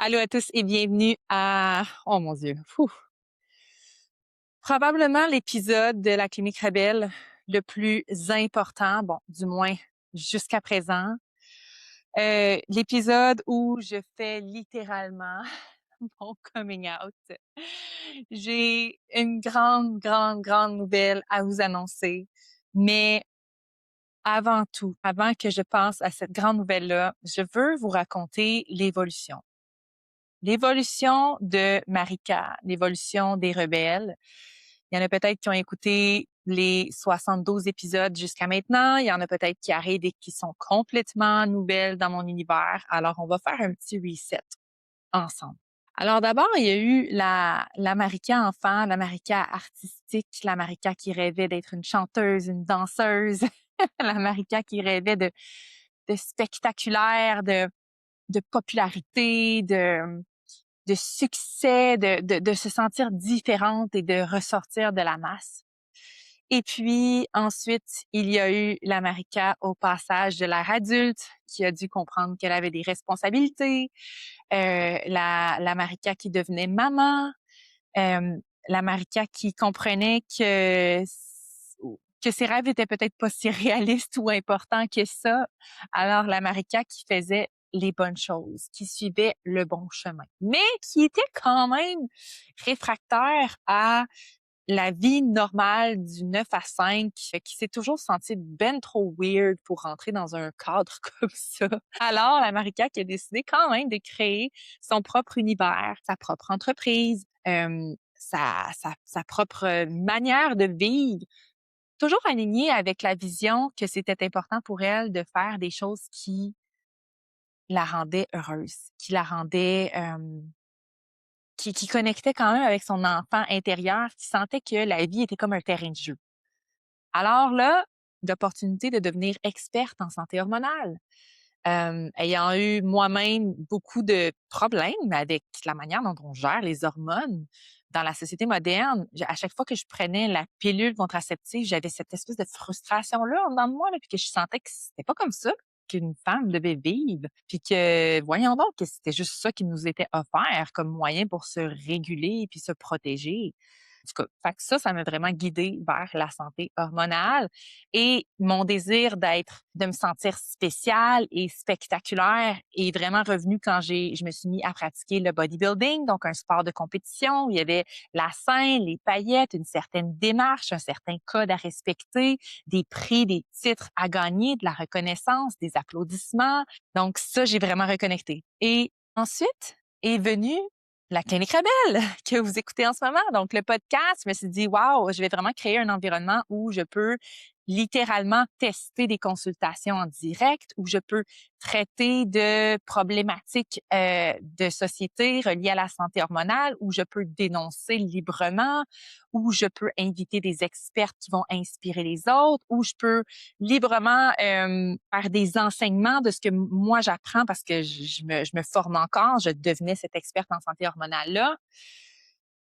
Allô à tous et bienvenue à, oh mon Dieu, probablement l'épisode de la Clinique Rebelle le plus important, bon, du moins jusqu'à présent. L'épisode où je fais littéralement mon coming out. J'ai une grande nouvelle à vous annoncer, mais avant tout, avant que je pense à cette grande nouvelle-là, je veux vous raconter l'évolution. L'évolution de Marika, l'évolution des rebelles. Il y en a peut-être qui ont écouté les 72 épisodes jusqu'à maintenant. Il y en a peut-être qui arrivent et qui sont complètement nouvelles dans mon univers. Alors, on va faire un petit reset ensemble. Alors d'abord, il y a eu la Marika enfant, la Marika artistique, la Marika qui rêvait d'être une chanteuse, une danseuse, la Marika qui rêvait de spectaculaire, de popularité, de succès, de se sentir différente et de ressortir de la masse. Et puis ensuite, il y a eu la Marika au passage de l'ère adulte qui a dû comprendre qu'elle avait des responsabilités, la Marika qui devenait maman, euh, la Marika qui comprenait que ses rêves étaient peut-être pas si réalistes ou importants que ça. Alors la Marika qui faisait les bonnes choses, qui suivait le bon chemin, mais qui était quand même réfractaire à la vie normale du 9 à 5, qui s'est toujours sentie ben trop weird pour rentrer dans un cadre comme ça. Alors, la Marika qui a décidé quand même de créer son propre univers, sa propre entreprise, sa propre manière de vivre, toujours alignée avec la vision que c'était important pour elle de faire des choses qui la rendaient heureuse, qui la rendaient qui connectait quand même avec son enfant intérieur, qui sentait que la vie était comme un terrain de jeu. Alors là, d'opportunité de devenir experte en santé hormonale. Ayant eu moi-même beaucoup de problèmes avec la manière dont on gère les hormones dans la société moderne, à chaque fois que je prenais la pilule contraceptive, j'avais cette espèce de frustration-là en dedans de moi, là, puis que je sentais que c'était pas comme ça qu'une femme devait vivre, puis que, voyons donc, que c'était juste ça qui nous était offert comme moyen pour se réguler puis se protéger. En tout cas, fait que ça m'a vraiment guidée vers la santé hormonale et mon désir de me sentir spéciale et spectaculaire est vraiment revenu quand je me suis mis à pratiquer le bodybuilding, donc un sport de compétition où il y avait la scène, les paillettes, une certaine démarche, un certain code à respecter, des prix, des titres à gagner, de la reconnaissance, des applaudissements. Donc ça, j'ai vraiment reconnecté. Et ensuite est venue la Clinique Rebelle que vous écoutez en ce moment. Donc, le podcast, je me suis dit, wow, je vais vraiment créer un environnement où je peux littéralement tester des consultations en direct, où je peux traiter de problématiques de société reliées à la santé hormonale, où je peux dénoncer librement, où je peux inviter des experts qui vont inspirer les autres, où je peux librement faire des enseignements de ce que moi j'apprends parce que je me forme encore, je devenais cette experte en santé hormonale-là.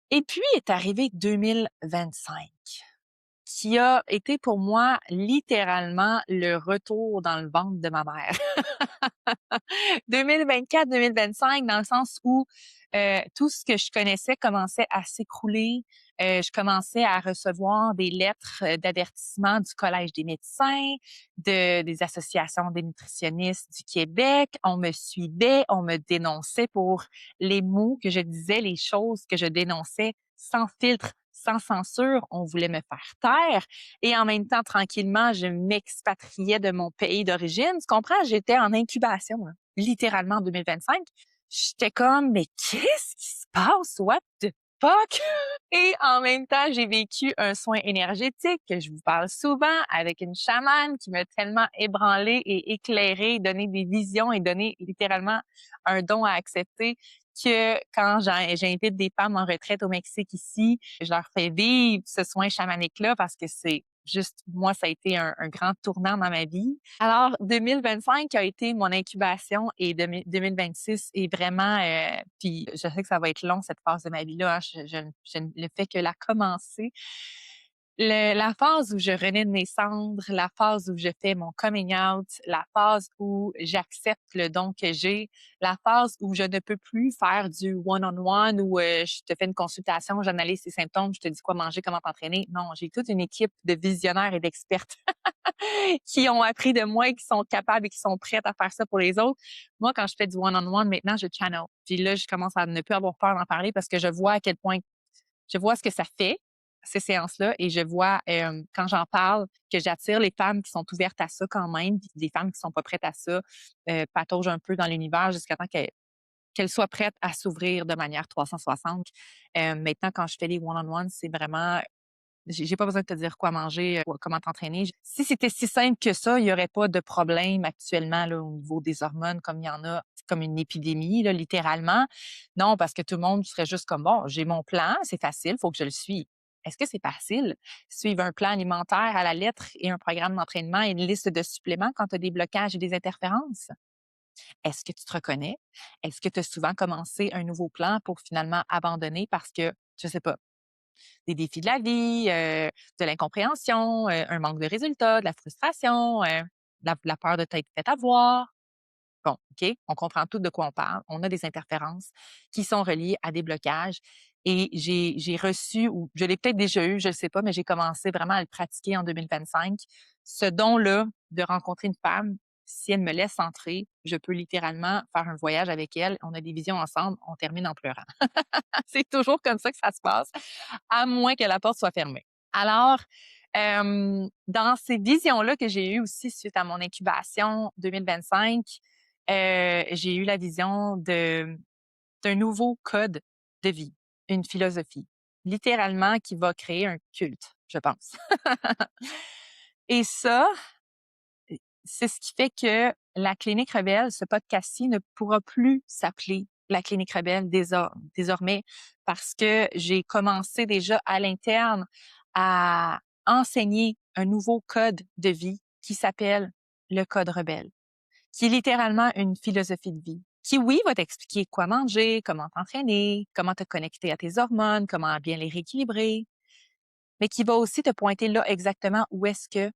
Et puis est arrivé 2025 qui a été pour moi littéralement le retour dans le ventre de ma mère. 2024-2025 dans le sens où tout ce que je connaissais commençait à s'écrouler. Je commençais à recevoir des lettres d'avertissement du Collège des médecins, des associations des nutritionnistes du Québec. On me suivait, on me dénonçait pour les mots que je disais, les choses que je dénonçais sans filtre, sans censure. On voulait me faire taire. Et en même temps, tranquillement, je m'expatriais de mon pays d'origine. Tu comprends? J'étais en incubation, là, littéralement en 2025. J'étais comme, mais qu'est-ce qui se passe? What the fuck? Et en même temps, j'ai vécu un soin énergétique que je vous parle souvent avec une chamane qui m'a tellement ébranlée et éclairée, donné des visions et donné littéralement un don à accepter que quand j'invite des femmes en retraite au Mexique ici, je leur fais vivre ce soin chamanique-là parce que c'est juste, moi, ça a été un grand tournant dans ma vie. Alors, 2025 a été mon incubation et 2026 est vraiment, puis je sais que ça va être long, cette phase de ma vie-là, hein, je ne fais que la commencer. La phase où je renais de mes cendres, la phase où je fais mon coming out, la phase où j'accepte le don que j'ai, la phase où je ne peux plus faire du one-on-one où je te fais une consultation, j'analyse tes symptômes, je te dis quoi manger, comment t'entraîner. Non, j'ai toute une équipe de visionnaires et d'expertes qui ont appris de moi et qui sont capables et qui sont prêtes à faire ça pour les autres. Moi, quand je fais du one-on-one, maintenant, je channel. Puis là, je commence à ne plus avoir peur d'en parler parce que je vois à quel point je vois ce que ça fait, ces séances-là, et je vois, quand j'en parle, que j'attire les femmes qui sont ouvertes à ça quand même, puis des femmes qui sont pas prêtes à ça, pataugent un peu dans l'univers jusqu'à temps qu'elles soient prêtes à s'ouvrir de manière 360. Maintenant, quand je fais les one-on-one, c'est vraiment j'ai pas besoin de te dire quoi manger, ou comment t'entraîner. Si c'était si simple que ça, il y aurait pas de problème actuellement là, au niveau des hormones comme il y en a, comme une épidémie là, littéralement. Non, parce que tout le monde serait juste comme bon, j'ai mon plan, c'est facile, faut que je le suive. Est-ce que c'est facile? Suivre un plan alimentaire à la lettre et un programme d'entraînement et une liste de suppléments quand tu as des blocages et des interférences? Est-ce que tu te reconnais? Est-ce que tu as souvent commencé un nouveau plan pour finalement abandonner parce que, je sais pas, des défis de la vie, de l'incompréhension, un manque de résultats, de la frustration, la peur de t'être fait avoir. Bon, OK, on comprend tout de quoi on parle. On a des interférences qui sont reliées à des blocages et j'ai reçu ou je l'ai peut-être déjà eu, je ne sais pas, mais j'ai commencé vraiment à le pratiquer en 2025. Ce don-là de rencontrer une femme, si elle me laisse entrer, je peux littéralement faire un voyage avec elle. On a des visions ensemble, on termine en pleurant. C'est toujours comme ça que ça se passe, à moins que la porte soit fermée. Alors, dans ces visions-là que j'ai eues aussi suite à mon incubation 2025, j'ai eu la vision d'un nouveau code de vie, une philosophie, littéralement qui va créer un culte, je pense. Et ça, c'est ce qui fait que la Clinique Rebelle, ce podcast-ci, ne pourra plus s'appeler la Clinique Rebelle désormais parce que j'ai commencé déjà à l'interne à enseigner un nouveau code de vie qui s'appelle le Code Rebelle, qui est littéralement une philosophie de vie, qui, oui, va t'expliquer quoi manger, comment t'entraîner, comment te connecter à tes hormones, comment bien les rééquilibrer, mais qui va aussi te pointer là exactement où est-ce que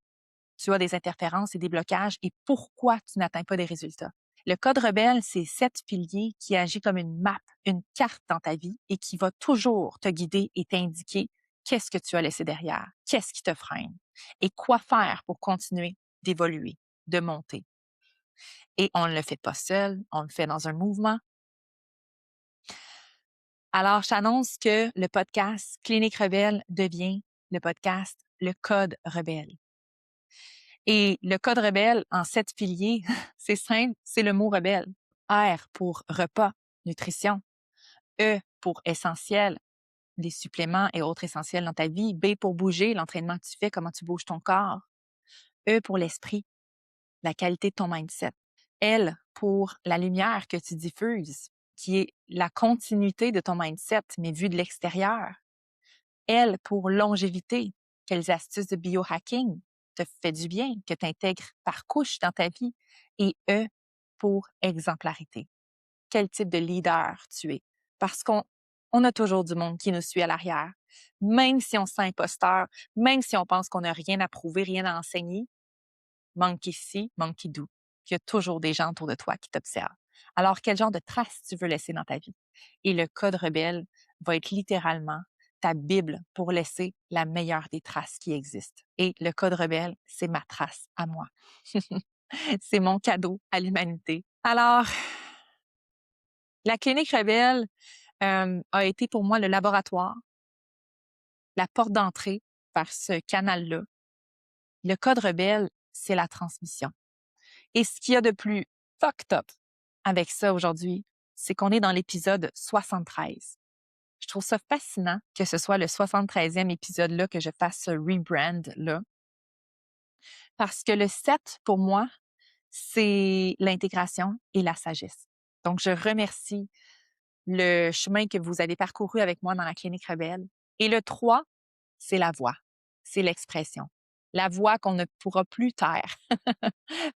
tu as des interférences et des blocages et pourquoi tu n'atteins pas des résultats. Le code rebelle, c'est 7 piliers qui agit comme une map, une carte dans ta vie et qui va toujours te guider et t'indiquer qu'est-ce que tu as laissé derrière, qu'est-ce qui te freine et quoi faire pour continuer d'évoluer, de monter. Et on ne le fait pas seul, on le fait dans un mouvement. Alors, j'annonce que le podcast Clinique Rebelle devient le podcast Le Code Rebelle. Et le code rebelle en 7 piliers, c'est simple, c'est le mot rebelle. R pour repas, nutrition. E pour essentiel, les suppléments et autres essentiels dans ta vie. B pour bouger, l'entraînement que tu fais, comment tu bouges ton corps. E pour l'esprit, la qualité de ton mindset. L pour la lumière que tu diffuses, qui est la continuité de ton mindset, mais vu de l'extérieur. L pour longévité, quelles astuces de biohacking te fait du bien, que tu intègres par couche dans ta vie. Et E pour exemplarité, quel type de leader tu es. Parce qu'on a toujours du monde qui nous suit à l'arrière. Même si on se sent imposteur, même si on pense qu'on n'a rien à prouver, rien à enseigner, manque ici, manque d'où. Il y a toujours des gens autour de toi qui t'observent. Alors, quel genre de traces tu veux laisser dans ta vie? Et le code rebelle va être littéralement ta Bible pour laisser la meilleure des traces qui existent. Et le code rebelle, c'est ma trace à moi. C'est mon cadeau à l'humanité. Alors, la clinique rebelle a été pour moi le laboratoire, la porte d'entrée vers ce canal-là. Le code rebelle, c'est la transmission. Et ce qu'il y a de plus fucked up avec ça aujourd'hui, c'est qu'on est dans l'épisode 73. Je trouve ça fascinant que ce soit le 73e épisode-là que je fasse ce rebrand-là. Parce que le 7, pour moi, c'est l'intégration et la sagesse. Donc, je remercie le chemin que vous avez parcouru avec moi dans la clinique rebelle. Et le 3, c'est la voix, c'est l'expression. La voix qu'on ne pourra plus taire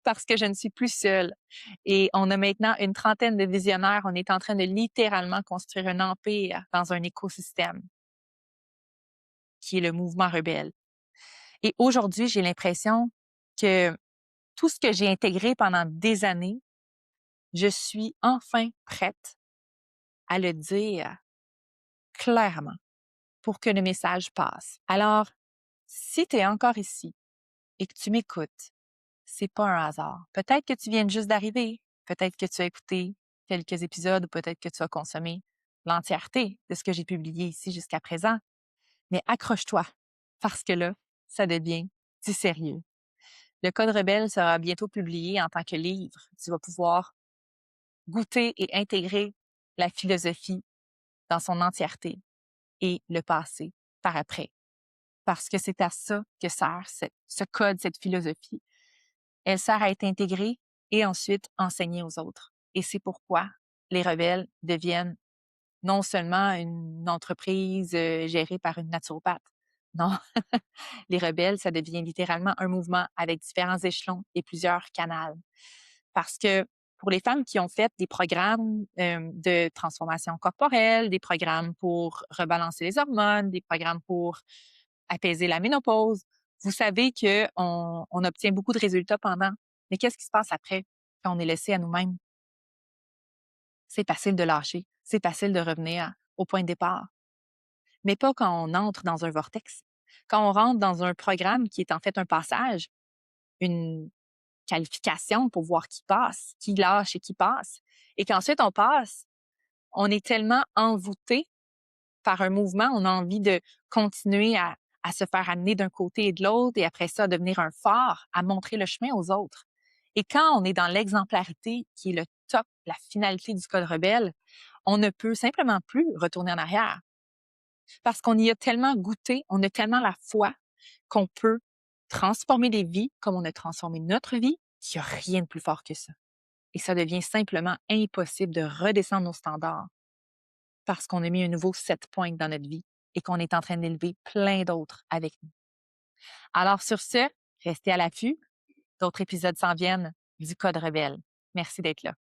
parce que je ne suis plus seule. Et on a maintenant une trentaine de visionnaires. On est en train de littéralement construire un empire dans un écosystème qui est le mouvement rebelle. Et aujourd'hui, j'ai l'impression que tout ce que j'ai intégré pendant des années, je suis enfin prête à le dire clairement pour que le message passe. Alors, si tu es encore ici et que tu m'écoutes, c'est pas un hasard. Peut-être que tu viens juste d'arriver, peut-être que tu as écouté quelques épisodes ou peut-être que tu as consommé l'entièreté de ce que j'ai publié ici jusqu'à présent, mais accroche-toi parce que là, ça devient du sérieux. Le Code rebelle sera bientôt publié en tant que livre. Tu vas pouvoir goûter et intégrer la philosophie dans son entièreté et le passer par après. Parce que c'est à ça que sert ce code, cette philosophie. Elle sert à être intégrée et ensuite enseignée aux autres. Et c'est pourquoi les rebelles deviennent non seulement une entreprise gérée par une naturopathe. Non, les rebelles, ça devient littéralement un mouvement avec différents échelons et plusieurs canaux. Parce que pour les femmes qui ont fait des programmes de transformation corporelle, des programmes pour rebalancer les hormones, des programmes pour apaiser la ménopause, vous savez qu'on obtient beaucoup de résultats pendant. Mais qu'est-ce qui se passe après quand on est laissé à nous-mêmes? C'est facile de lâcher, c'est facile de revenir au point de départ, mais pas quand on entre dans un vortex. Quand on rentre dans un programme qui est en fait un passage, une qualification pour voir qui passe, qui lâche et qui passe, et qu'ensuite on passe, on est tellement envoûté par un mouvement, on a envie de continuer à se faire amener d'un côté et de l'autre, et après ça, à devenir un phare, à montrer le chemin aux autres. Et quand on est dans l'exemplarité, qui est le top, la finalité du Code rebelle, on ne peut simplement plus retourner en arrière. Parce qu'on y a tellement goûté, on a tellement la foi qu'on peut transformer des vies comme on a transformé notre vie, qu'il n'y a rien de plus fort que ça. Et ça devient simplement impossible de redescendre nos standards parce qu'on a mis un nouveau set point dans notre vie et qu'on est en train d'élever plein d'autres avec nous. Alors sur ce, restez à l'affût. D'autres épisodes s'en viennent du Code rebelle. Merci d'être là.